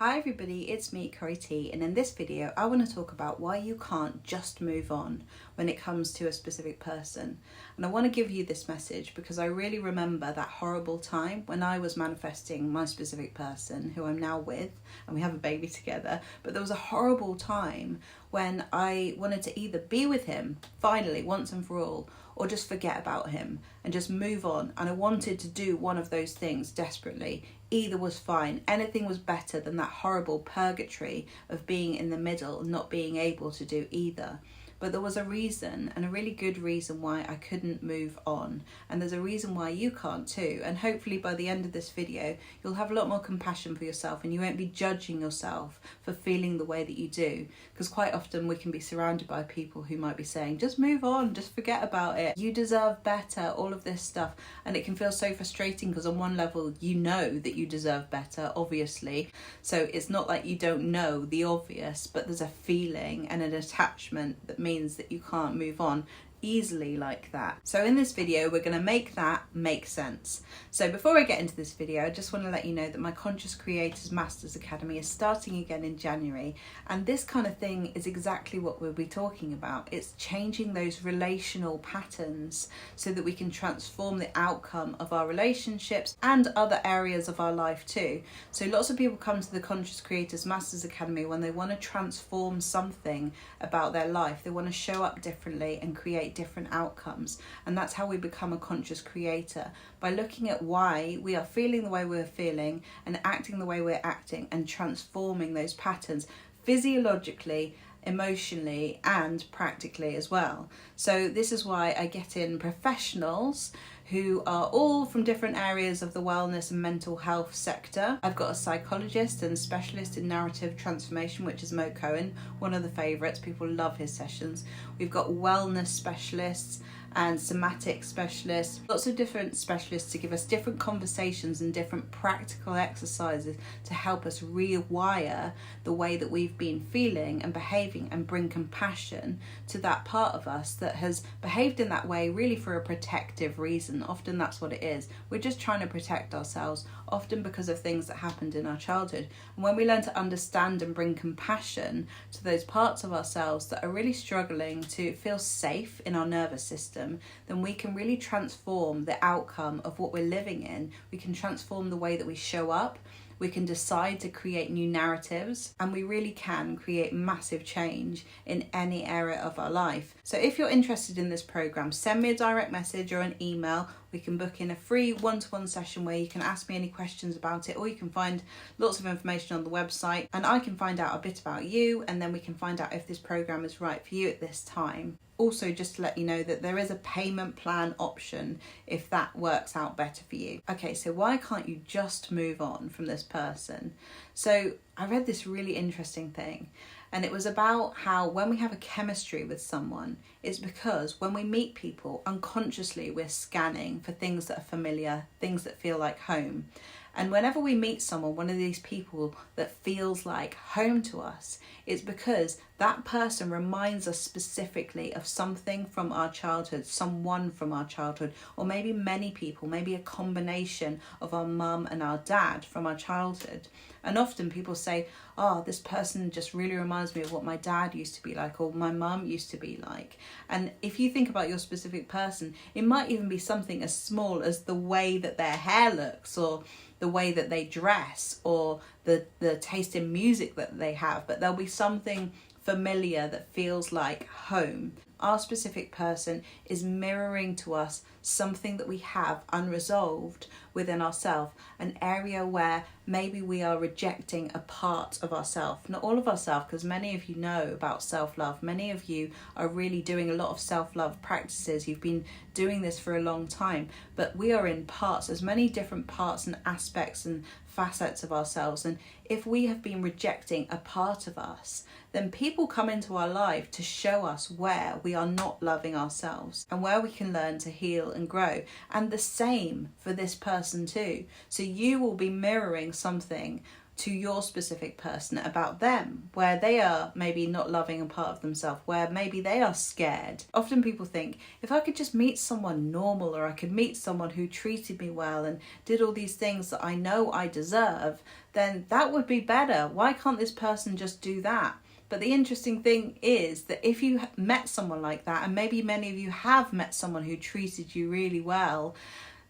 Hi everybody, it's me, Corey T, and in this video I want to talk about why you can't just move on when it comes to a specific person. And I want to give you this message because I really remember that horrible time when I was manifesting my specific person who I'm now with, and we have a baby together, but there was a horrible time when I wanted to either be with him finally once and for all, or just forget about him and just move on. And I wanted to do one of those things desperately. Either was fine. Anything was better than that horrible purgatory of being in the middle and not being able to do either. But there was a reason, and a really good reason, why I couldn't move on. And there's a reason why you can't too. And hopefully by the end of this video, you'll have a lot more compassion for yourself and you won't be judging yourself for feeling the way that you do. Because quite often we can be surrounded by people who might be saying, just move on, just forget about it. You deserve better, all of this stuff. And it can feel so frustrating because on one level, you know that you deserve better, obviously. So it's not like you don't know the obvious, but there's a feeling and an attachment that means that you can't move on easily like that. So in this video we're going to make that make sense. So before I get into this video, I just want to let you know that my Conscious Creators Masters Academy is starting again in January, and this kind of thing is exactly what we'll be talking about. It's changing those relational patterns so that we can transform the outcome of our relationships and other areas of our life too. So lots of people come to the Conscious Creators Masters Academy when they want to transform something about their life. They want to show up differently and create different outcomes, and that's how we become a conscious creator, by looking at why we are feeling the way we're feeling and acting the way we're acting, and transforming those patterns physiologically, emotionally and practically as well. So this is why I get in professionals who are all from different areas of the wellness and mental health sector. I've got a psychologist and specialist in narrative transformation, which is Mo Cohen, one of the favourites. People love his sessions. We've got wellness specialists and somatic specialists, lots of different specialists to give us different conversations and different practical exercises to help us rewire the way that we've been feeling and behaving, and bring compassion to that part of us that has behaved in that way really for a protective reason. Often that's what it is. We're just trying to protect ourselves, often because of things that happened in our childhood. And when we learn to understand and bring compassion to those parts of ourselves that are really struggling to feel safe in our nervous system, then we can really transform the outcome of what we're living in. We can transform the way that we show up. We can decide to create new narratives, and we really can create massive change in any area of our life. So if you're interested in this program, send me a direct message or an email. We can book in a free one-to-one session where you can ask me any questions about it, or you can find lots of information on the website, and I can find out a bit about you, and then we can find out if this program is right for you at this time. Also, just to let you know that there is a payment plan option if that works out better for you. Okay, so why can't you just move on from this person? So I read this really interesting thing, and it was about how when we have a chemistry with someone, it's because when we meet people, unconsciously we're scanning for things that are familiar, things that feel like home. And whenever we meet someone, one of these people that feels like home to us, it's because that person reminds us specifically of something from our childhood, someone from our childhood, or maybe many people, maybe a combination of our mum and our dad from our childhood. And often people say, oh, this person just really reminds me of what my dad used to be like, or my mum used to be like. And if you think about your specific person, it might even be something as small as the way that their hair looks, or the way that they dress, or the taste in music that they have, but there'll be something familiar that feels like home. Our specific person is mirroring to us something that we have unresolved within ourselves, an area where maybe we are rejecting a part of ourselves, not all of ourselves, because many of you know about self-love. Many of you are really doing a lot of self-love practices. You've been doing this for a long time, but we are in parts, as many different parts and aspects and facets of ourselves. And if we have been rejecting a part of us, then people come into our life to show us where we are not loving ourselves and where we can learn to heal and grow. And the same for this person too. So you will be mirroring something to your specific person about them, where they are maybe not loving a part of themselves, where maybe they are scared. Often people think, if I could just meet someone normal, or I could meet someone who treated me well and did all these things that I know I deserve, then that would be better. Why can't this person just do that? But the interesting thing is that if you met someone like that, and maybe many of you have met someone who treated you really well,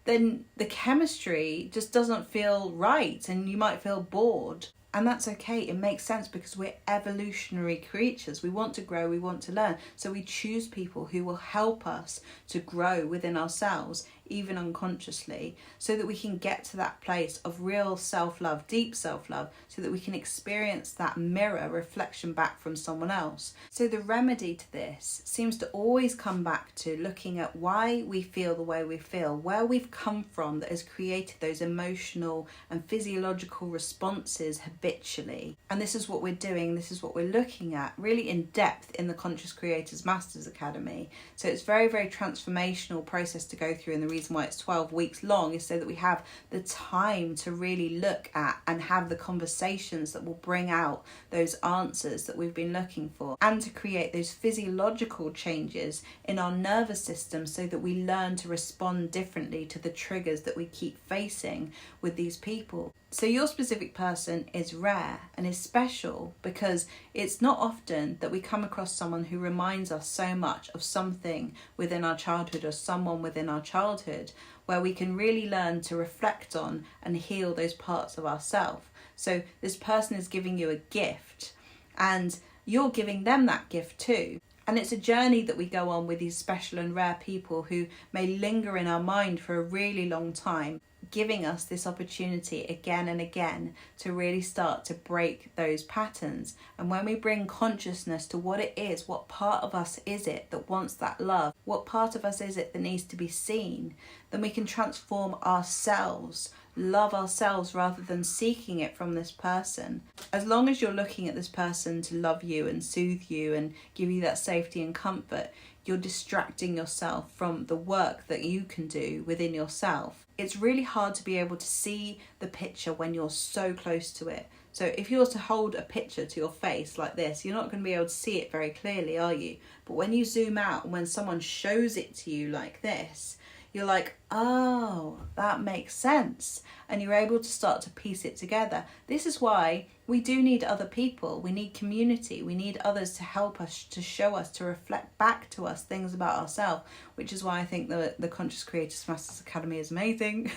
then the chemistry just doesn't feel right and you might feel bored. And that's okay, it makes sense because we're evolutionary creatures. We want to grow, we want to learn. So we choose people who will help us to grow within ourselves, even unconsciously, so that we can get to that place of real self-love, deep self-love, so that we can experience that mirror reflection back from someone else. So the remedy to this seems to always come back to looking at why we feel the way we feel, where we've come from that has created those emotional and physiological responses habitually. And this is what we're doing, this is what we're looking at really in depth in the Conscious Creators Masters Academy. So it's very, very transformational process to go through, and the reason why it's 12 weeks long is so that we have the time to really look at and have the conversations that will bring out those answers that we've been looking for, and to create those physiological changes in our nervous system so that we learn to respond differently to the triggers that we keep facing with these people. So your specific person is rare and is special because it's not often that we come across someone who reminds us so much of something within our childhood or someone within our childhood, where we can really learn to reflect on and heal those parts of ourselves. So this person is giving you a gift and you're giving them that gift too. And it's a journey that we go on with these special and rare people who may linger in our mind for a really long time, giving us this opportunity again and again to really start to break those patterns. And when we bring consciousness to what it is, what part of us is it that wants that love, what part of us is it that needs to be seen, then we can transform ourselves, love ourselves rather than seeking it from this person. As long as you're looking at this person to love you and soothe you and give you that safety and comfort, you're distracting yourself from the work that you can do within yourself. It's really hard to be able to see the picture when you're so close to it. So if you were to hold a picture to your face like this, you're not going to be able to see it very clearly, are you? But when you zoom out and when someone shows it to you like this, you're like, oh, that makes sense. And you're able to start to piece it together. This is why we do need other people. We need community. We need others to help us, to show us, to reflect back to us things about ourselves, which is why I think the Conscious Creators Masters Academy is amazing.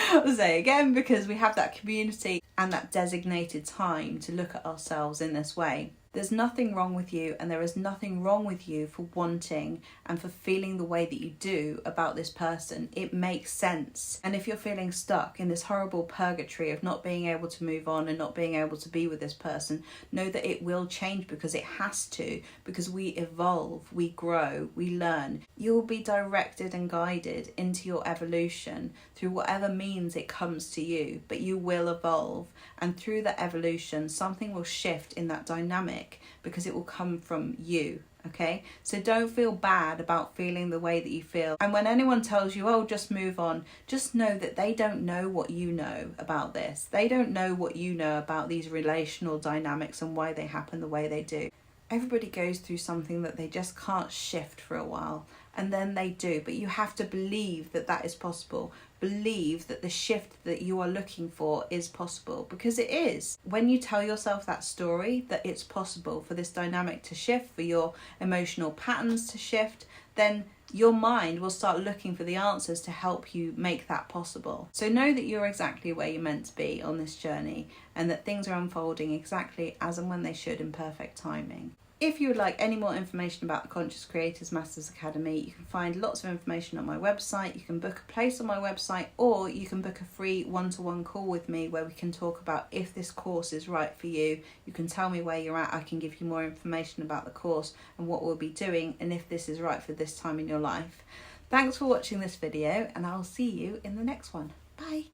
I'll say again, because we have that community and that designated time to look at ourselves in this way. There's nothing wrong with you, and there is nothing wrong with you for wanting and for feeling the way that you do about this person. It makes sense. And if you're feeling stuck in this horrible purgatory of not being able to move on and not being able to be with this person, know that it will change, because it has to, because we evolve, we grow, we learn. You will be directed and guided into your evolution through whatever means it comes to you, but you will evolve, and through that evolution something will shift in that dynamic, because it will come from you. Okay, so don't feel bad about feeling the way that you feel. And when anyone tells you, oh, just move on, just know that they don't know what you know about this. They don't know what you know about these relational dynamics and why they happen the way they do. Everybody goes through something that they just can't shift for a while, and then they do. But you have to believe that that is possible. Believe that the shift that you are looking for is possible, because it is. When you tell yourself that story, that it's possible for this dynamic to shift, for your emotional patterns to shift, then your mind will start looking for the answers to help you make that possible. So know that you're exactly where you're meant to be on this journey, and that things are unfolding exactly as and when they should in perfect timing. If you would like any more information about the Conscious Creators Masters Academy, you can find lots of information on my website. You can book a place on my website, or you can book a free one-to-one call with me where we can talk about if this course is right for you. You can tell me where you're at. I can give you more information about the course and what we'll be doing, and if this is right for this time in your life. Thanks for watching this video, and I'll see you in the next one.